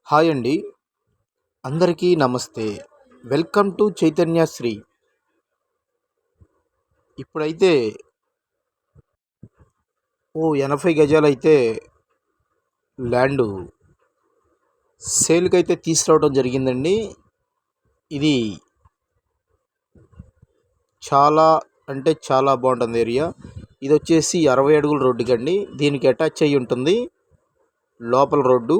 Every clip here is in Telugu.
హాయ్ అండి. అందరికీ నమస్తే. Welcome to Chaitanya Shri. ఇప్పుడైతే 80 గజాలైతే ల్యాండు సేల్కైతే తీసుకురావడం జరిగిందండి. ఇది చాలా అంటే చాలా బాగుంటుంది ఏరియా. ఇది వచ్చేసి 60 అడుగుల రోడ్డుకండి. దీనికి అటాచ్ అయ్యి ఉంటుంది లోపల రోడ్డు.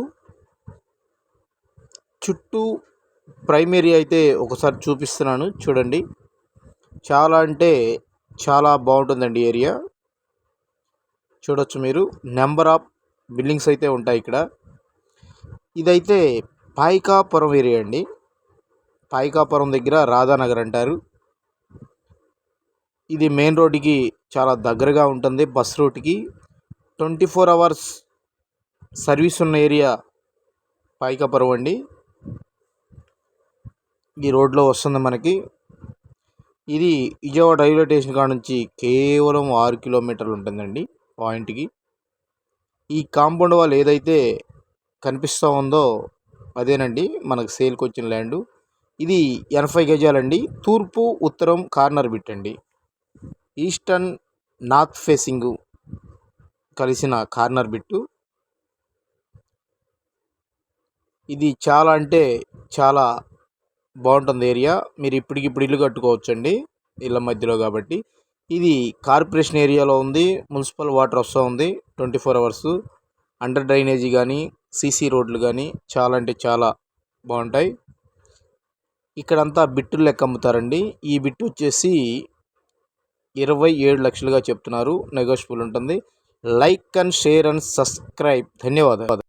చుట్టూ ప్రైమరీ అయితే ఒకసారి చూపిస్తున్నాను చూడండి. చాలా అంటే చాలా బాగుంటుందండి ఏరియా. చూడొచ్చు మీరు. నెంబర్ ఆఫ్ బిల్డింగ్స్ అయితే ఉంటాయి ఇక్కడ. ఇదైతే పాయికాపురం ఏరియా అండి. పాయికాపురం దగ్గర రాధానగర్ అంటారు. ఇది మెయిన్ రోడ్డుకి చాలా దగ్గరగా ఉంటుంది. బస్ రూట్కి 24 అవర్స్ సర్వీస్ ఉన్న ఏరియా పాయికాపురం అండి. ఈ రోడ్లో వస్తుంది మనకి. ఇది విజయవాడ రైల్వే స్టేషన్ కాడ నుంచి కేవలం 6 కిలోమీటర్లు ఉంటుందండి పాయింట్కి. ఈ కాంపౌండ్ వాల్ ఏదైతే కనిపిస్తూ ఉందో అదేనండి మనకు సేల్కి వచ్చిన ల్యాండు. ఇది 80 గజాలండి. తూర్పు ఉత్తరం కార్నర్ బిట్ అండి. ఈస్టర్న్ నార్త్ ఫేసింగ్ కలిసిన కార్నర్ బిట్టు. ఇది చాలా అంటే చాలా బాగుంటుంది ఏరియా. మీరు ఇప్పటికిప్పుడు ఇల్లు కట్టుకోవచ్చండి ఇళ్ళ మధ్యలో కాబట్టి. ఇది కార్పొరేషన్ ఏరియాలో ఉంది. మున్సిపల్ వాటర్ వస్తూ ఉంది 24 అవర్స్. అండర్ డ్రైనేజీ కానీ సీసీ రోడ్లు కానీ చాలా అంటే చాలా బాగుంటాయి. ఇక్కడంతా బిట్టులు లెక్క అమ్ముతారండి. ఈ బిట్టు వచ్చేసి 27 లక్షలుగా చెప్తున్నారు. నెగోషియబుల్ ఉంటుంది. Like and share and subscribe. ధన్యవాదాలు.